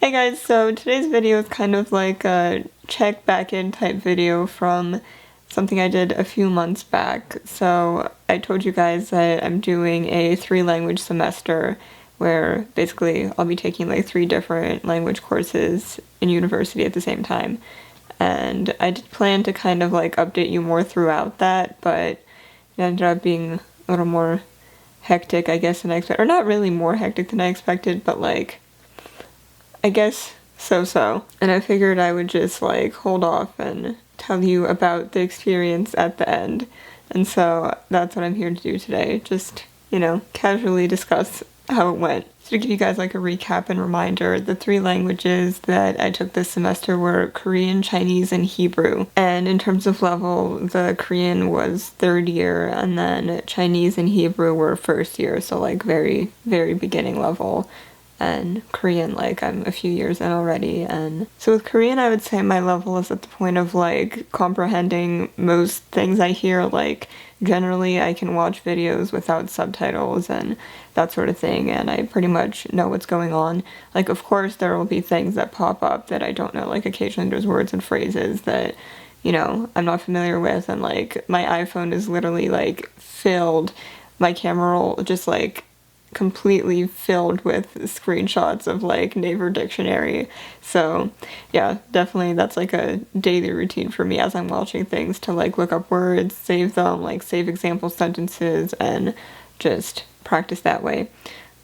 Hey guys, so today's video is kind of like a check back in type video from something I did a few months back. So I told you guys that I'm doing a 3-language semester where basically I'll be taking like 3 different language courses in university at the same time. And I did plan to kind of like update you more throughout that, but it ended up being a little more hectic, I guess, than I expected. Or not really more hectic than I expected, but like I guess so. And I figured I would just like hold off and tell you about the experience at the end. And so that's what I'm here to do today. Just, casually discuss how it went. So to give you guys like a recap and reminder, the 3 languages that I took this semester were Korean, Chinese, and Hebrew. And in terms of level, the Korean was 3rd year, and then Chinese and Hebrew were 1st year, so like very, very beginning level. And Korean, like, I'm a few years in already. And so with Korean, I would say my level is at the point of like comprehending most things I hear. Like, generally I can watch videos without subtitles and that sort of thing, and I pretty much know what's going on. Like, of course there will be things that pop up that I don't know, like occasionally there's words and phrases that I'm not familiar with, and like my iPhone is literally like filled, my camera roll just like completely filled with screenshots of like Naver Dictionary. So yeah, definitely that's like a daily routine for me as I'm watching things, to like look up words, save them, like save example sentences, and just practice that way.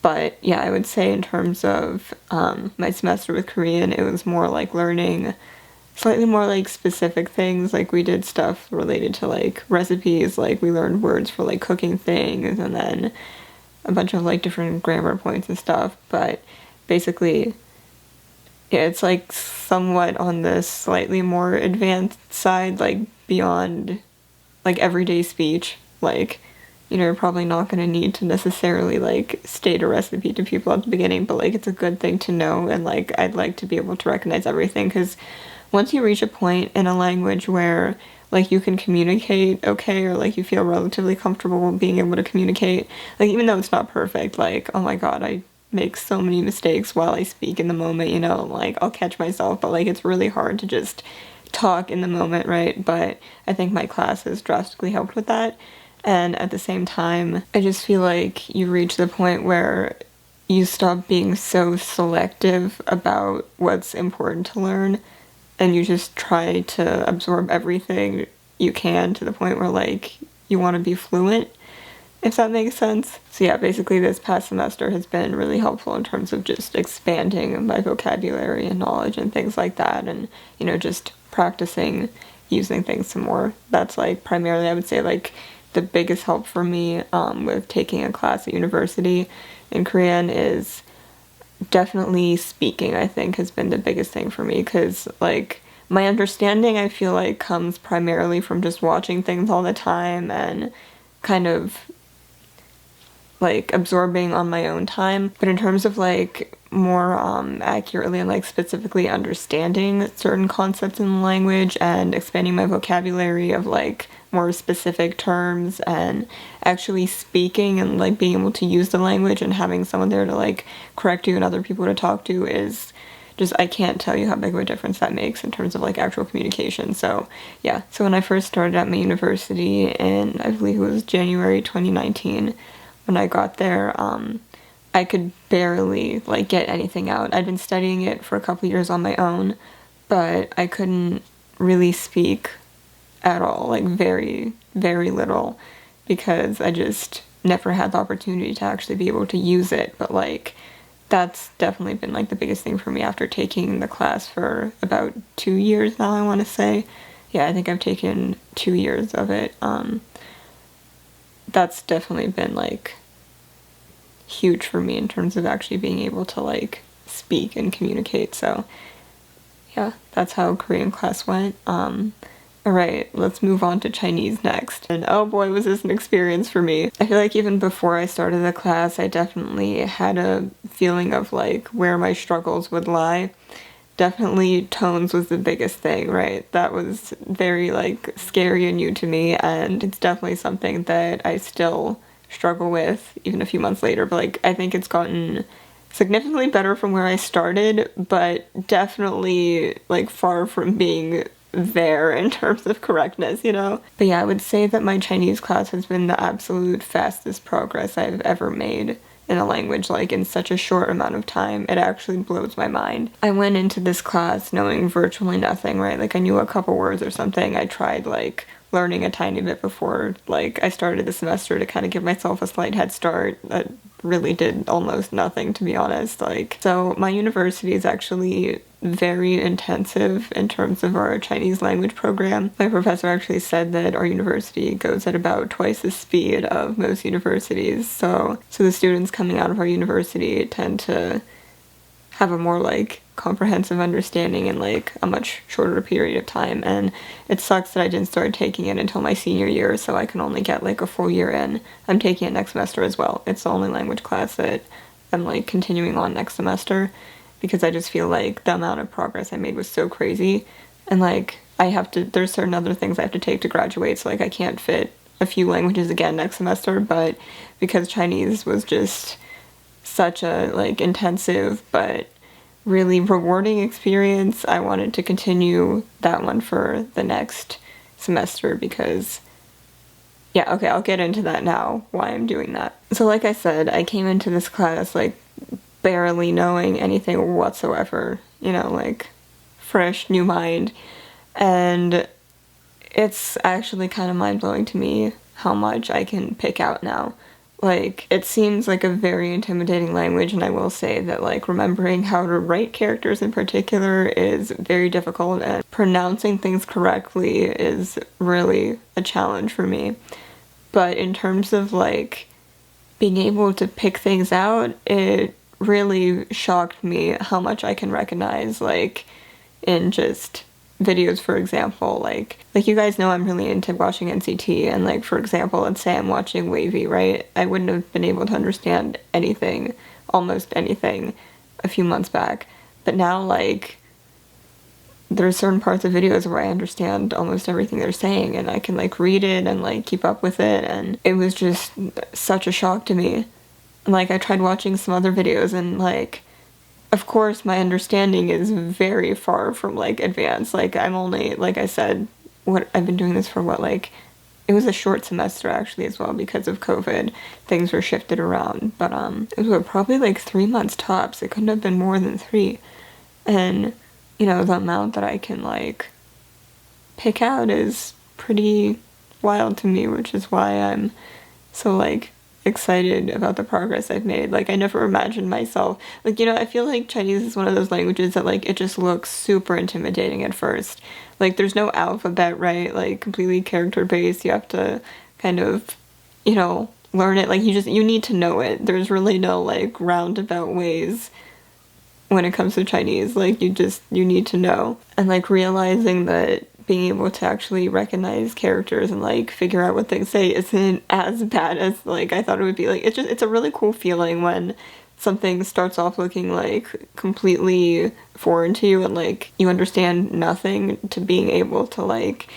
But yeah, I would say in terms of my semester with Korean, it was more like learning slightly more like specific things. Like we did stuff related to like recipes, like we learned words for like cooking things, and then a bunch of like different grammar points and stuff. But basically, yeah, it's like somewhat on the slightly more advanced side, like beyond like everyday speech. Like, you're probably not going to need to necessarily like state a recipe to people at the beginning, but like it's a good thing to know, and like I'd like to be able to recognize everything, because once you reach a point in a language where like you can communicate okay, or like you feel relatively comfortable being able to communicate, like even though it's not perfect, like oh my god, I make so many mistakes while I speak in the moment, like I'll catch myself, but like it's really hard to just talk in the moment, right? But I think my class has drastically helped with that. And at the same time, I just feel like you reach the point where you stop being so selective about what's important to learn, and you just try to absorb everything you can to the point where like you want to be fluent, if that makes sense. So yeah, basically this past semester has been really helpful in terms of just expanding my vocabulary and knowledge and things like that, and just practicing using things some more. That's like primarily, I would say, like the biggest help for me with taking a class at university in Korean is definitely speaking. I think has been the biggest thing for me, because like my understanding, I feel like, comes primarily from just watching things all the time and kind of like absorbing on my own time. But in terms of like more accurately and like specifically understanding certain concepts in the language and expanding my vocabulary of like more specific terms and actually speaking and like being able to use the language and having someone there to like correct you and other people to talk to, is just, I can't tell you how big of a difference that makes in terms of like actual communication. So yeah, so when I first started at my university in, I believe it was January 2019, when I got there, I could barely like get anything out. I'd been studying it for a couple years on my own, but I couldn't really speak at all, like very, very little, because I just never had the opportunity to actually be able to use it. But like that's definitely been like the biggest thing for me after taking the class for about 2 years now, I want to say. Yeah, I think I've taken 2 years of it. That's definitely been like huge for me in terms of actually being able to like speak and communicate. So yeah, that's how Korean class went. Alright, let's move on to Chinese next. And oh boy, was this an experience for me. I feel like even before I started the class, I definitely had a feeling of like where my struggles would lie. Definitely tones was the biggest thing, right? That was very like scary and new to me, and it's definitely something that I still struggle with even a few months later. But like I think it's gotten significantly better from where I started, but definitely like far from being there in terms of correctness, you know? But yeah, I would say that my Chinese class has been the absolute fastest progress I've ever made in a language, like in such a short amount of time. It actually blows my mind. I went into this class knowing virtually nothing, right? Like I knew a couple words or something. I tried like learning a tiny bit before like I started the semester to kind of give myself a slight head start. That really did almost nothing, to be honest. Like, so my university is actually very intensive in terms of our Chinese language program. My professor actually said that our university goes at about twice the speed of most universities. So the students coming out of our university tend to have a more like comprehensive understanding in like a much shorter period of time. And it sucks that I didn't start taking it until my senior year, so I can only get like a full year in. I'm taking it next semester as well. It's the only language class that I'm like continuing on next semester, because I just feel like the amount of progress I made was so crazy. And like there's certain other things I have to take to graduate, so like I can't fit a few languages again next semester, but because Chinese was just such a like intensive but really rewarding experience, I wanted to continue that one for the next semester because yeah, okay, I'll get into that now, why I'm doing that. So like I said, I came into this class like barely knowing anything whatsoever, you know, like fresh new mind, and it's actually kind of mind-blowing to me how much I can pick out now. Like, it seems like a very intimidating language, and I will say that, like, remembering how to write characters in particular is very difficult, and pronouncing things correctly is really a challenge for me. But in terms of, like, being able to pick things out, it really shocked me how much I can recognize, like, in just videos, for example. Like you guys know I'm really into watching NCT, and like, for example, let's say I'm watching Wavy, right? I wouldn't have been able to understand anything, almost anything, a few months back. But now, like, there's certain parts of videos where I understand almost everything they're saying, and I can like read it and like keep up with it, and it was just such a shock to me. And like, I tried watching some other videos, and like, of course, my understanding is very far from, like, advanced. Like, I'm only, like I said, I've been doing this for like, it was a short semester, actually, as well, because of COVID. Things were shifted around. But, it was probably, like, 3 months tops. It couldn't have been more than 3. And, you know, the amount that I can, like, pick out is pretty wild to me, which is why I'm so, like, excited about the progress I've made. Like, I never imagined myself, like, you know, I feel like Chinese is one of those languages that, like, it just looks super intimidating at first. Like, there's no alphabet, right? Like, completely character based. You have to kind of, you know, learn it. Like, you need to know it. There's really no, like, roundabout ways when it comes to Chinese. Like, you need to know. And, like, realizing that being able to actually recognize characters and like figure out what they say isn't as bad as like I thought it would be. Like, it's a really cool feeling when something starts off looking like completely foreign to you, and like you understand nothing, to being able to like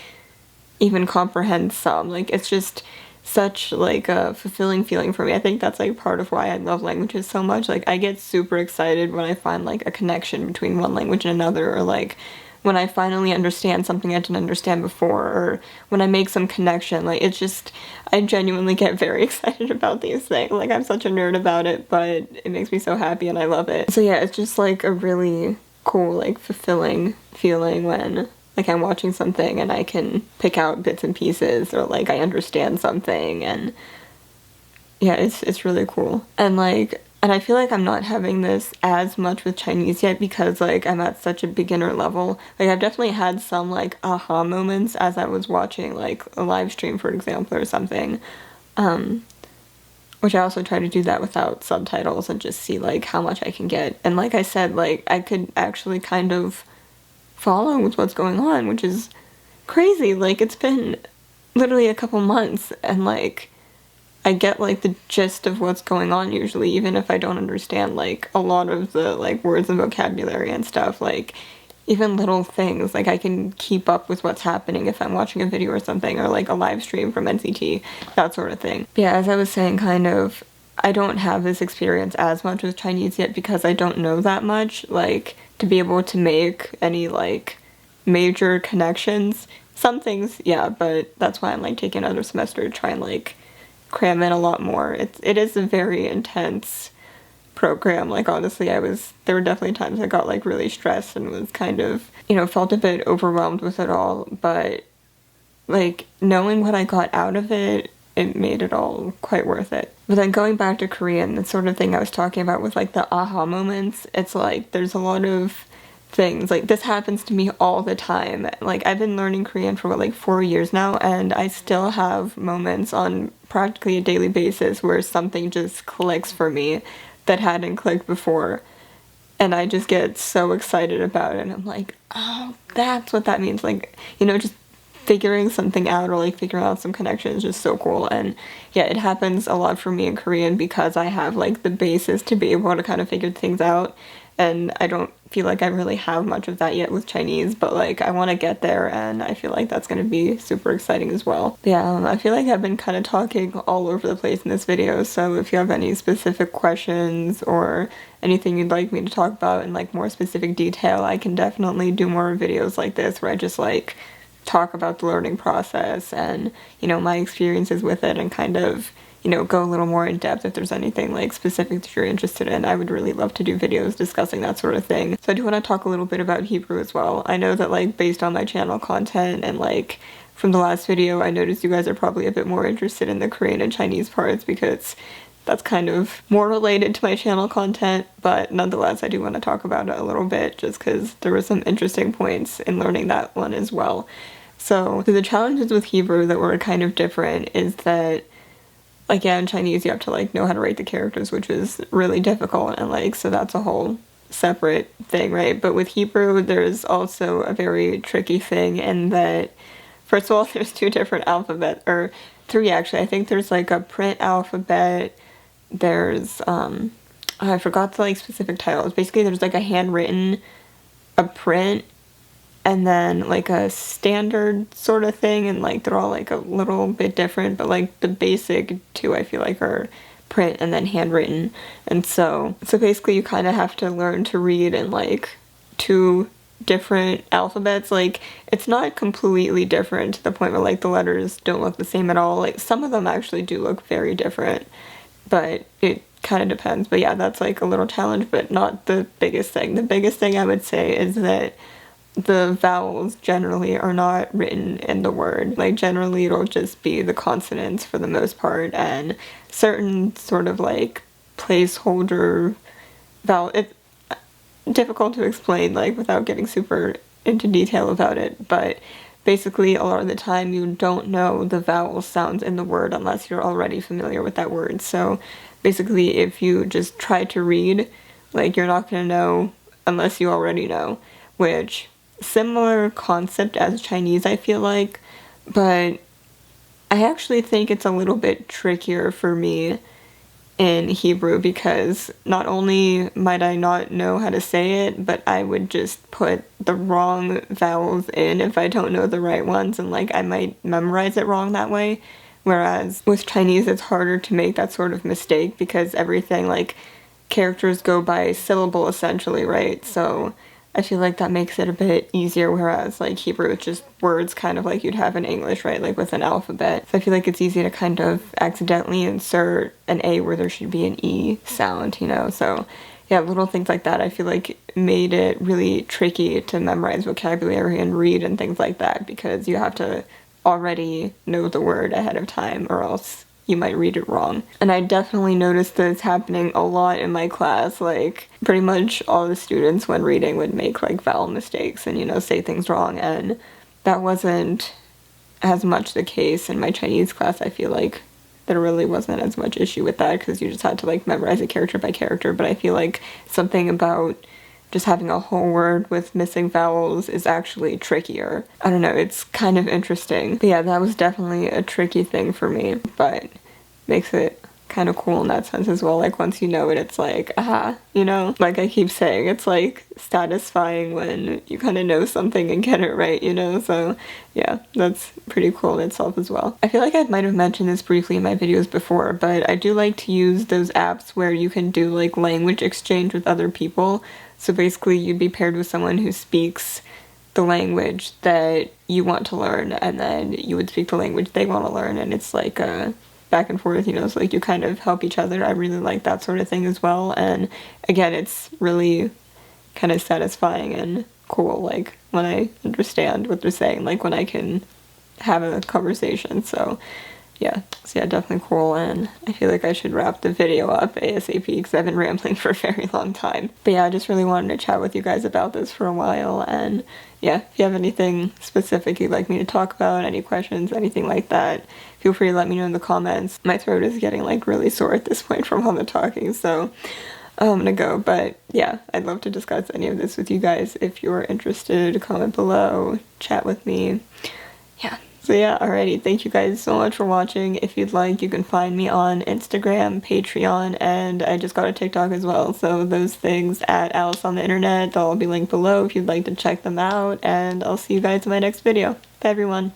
even comprehend some. Like, it's just such like a fulfilling feeling for me. I think that's like part of why I love languages so much. Like, I get super excited when I find like a connection between one language and another, or like when I finally understand something I didn't understand before, or when I make some connection. Like, it's just, I genuinely get very excited about these things. Like, I'm such a nerd about it, but it makes me so happy and I love it. So yeah, it's just like a really cool, like, fulfilling feeling when like I'm watching something and I can pick out bits and pieces, or like I understand something, and yeah, it's really cool. And like, and I feel like I'm not having this as much with Chinese yet because like I'm at such a beginner level. Like, I've definitely had some like aha moments as I was watching like a live stream, for example, or something. Which I also try to do that without subtitles and just see like how much I can get. And like I said, like I could actually kind of follow with what's going on, which is crazy. Like, it's been literally a couple months, and like I get like the gist of what's going on usually, even if I don't understand like a lot of the like words and vocabulary and stuff. Like, even little things, like I can keep up with what's happening if I'm watching a video or something, or like a live stream from NCT, that sort of thing. But yeah, as I was saying, kind of I don't have this experience as much with Chinese yet because I don't know that much, like, to be able to make any, like, major connections. Some things, yeah, but that's why I'm, like, taking another semester to try and, like, cram in a lot more. It is a very intense program. Like, honestly, there were definitely times I got, like, really stressed and was kind of, felt a bit overwhelmed with it all, but, like, knowing what I got out of it, it made it all quite worth it. But then going back to Korean, the sort of thing I was talking about with, like, the aha moments, it's like there's a lot of things, like, this happens to me all the time. Like, I've been learning Korean for, like, 4 years now, and I still have moments on practically a daily basis where something just clicks for me that hadn't clicked before. And I just get so excited about it, and I'm like, oh, that's what that means. Like, just figuring something out or like figuring out some connection is just so cool. And yeah, it happens a lot for me in Korean because I have like the basis to be able to kind of figure things out, and I don't feel like I really have much of that yet with Chinese, but like I want to get there, and I feel like that's going to be super exciting as well. But yeah, I feel like I've been kind of talking all over the place in this video, so if you have any specific questions or anything you'd like me to talk about in like more specific detail, I can definitely do more videos like this where I just like talk about the learning process and, my experiences with it, and kind of, go a little more in depth if there's anything like specific that you're interested in. I would really love to do videos discussing that sort of thing. So I do want to talk a little bit about Hebrew as well. I know that like based on my channel content and like from the last video, I noticed you guys are probably a bit more interested in the Korean and Chinese parts because that's kind of more related to my channel content, but nonetheless, I do want to talk about it a little bit just because there were some interesting points in learning that one as well. So the challenges with Hebrew that were kind of different is that, like, yeah, in Chinese you have to like know how to write the characters, which is really difficult, and like, so that's a whole separate thing, right? But with Hebrew, there's also a very tricky thing in that, first of all, there's two different alphabets, or three actually. I think there's like a print alphabet, there's, I forgot the like specific titles. Basically, there's like a handwritten, a print, and then like a standard sort of thing, and like they're all like a little bit different, but like the basic two I feel like are print and then handwritten. And so basically you kind of have to learn to read in like two different alphabets. Like, it's not completely different to the point where like the letters don't look the same at all. Like, some of them actually do look very different, but it kind of depends. But yeah, that's like a little challenge, but not the biggest thing. The biggest thing I would say is that the vowels generally are not written in the word. Like, generally it'll just be the consonants for the most part, and certain sort of like placeholder vowel. It's difficult to explain like without getting super into detail about it, but basically a lot of the time you don't know the vowel sounds in the word unless you're already familiar with that word. So basically if you just try to read, like, you're not gonna know unless you already know, which similar concept as Chinese, I feel like, but I actually think it's a little bit trickier for me in Hebrew because not only might I not know how to say it, but I would just put the wrong vowels in if I don't know the right ones, and like I might memorize it wrong that way. Whereas with Chinese, it's harder to make that sort of mistake because everything, like, characters go by syllable essentially, right? So I feel like that makes it a bit easier, whereas like Hebrew, it's just words kind of like you'd have in English, right? Like with an alphabet. So I feel like it's easy to kind of accidentally insert an A where there should be an E sound, So yeah, little things like that I feel like made it really tricky to memorize vocabulary and read and things like that because you have to already know the word ahead of time or else you might read it wrong. And I definitely noticed this happening a lot in my class. Like, pretty much all the students when reading would make like vowel mistakes and, say things wrong. And that wasn't as much the case in my Chinese class. I feel like there really wasn't as much issue with that because you just had to like memorize it character by character. But I feel like something about just having a whole word with missing vowels is actually trickier. I don't know, it's kind of interesting. But yeah, that was definitely a tricky thing for me, but makes it kind of cool in that sense as well. Like once you know it, it's like, aha, you know? Like I keep saying, it's like satisfying when you kind of know something and get it right, you know? So yeah, that's pretty cool in itself as well. I feel like I might have mentioned this briefly in my videos before, but I do like to use those apps where you can do like language exchange with other people. So basically you'd be paired with someone who speaks the language that you want to learn, and then you would speak the language they want to learn, and it's like a back and forth, you know, so like you kind of help each other. I really like that sort of thing as well, and again, it's really kind of satisfying and cool, like when I understand what they're saying, like when I can have a conversation. So yeah, definitely cool, and I feel like I should wrap the video up ASAP because I've been rambling for a very long time. But yeah, I just really wanted to chat with you guys about this for a while, and yeah, if you have anything specific you'd like me to talk about, any questions, anything like that, feel free to let me know in the comments. My throat is getting like really sore at this point from all the talking, so I'm gonna go. But yeah, I'd love to discuss any of this with you guys. If you're interested, comment below, chat with me. Yeah. So yeah, alrighty, thank you guys so much for watching. If you'd like, you can find me on Instagram, Patreon, and I just got a TikTok as well. So those things at Alice on the Internet, they'll all be linked below if you'd like to check them out, and I'll see you guys in my next video. Bye everyone.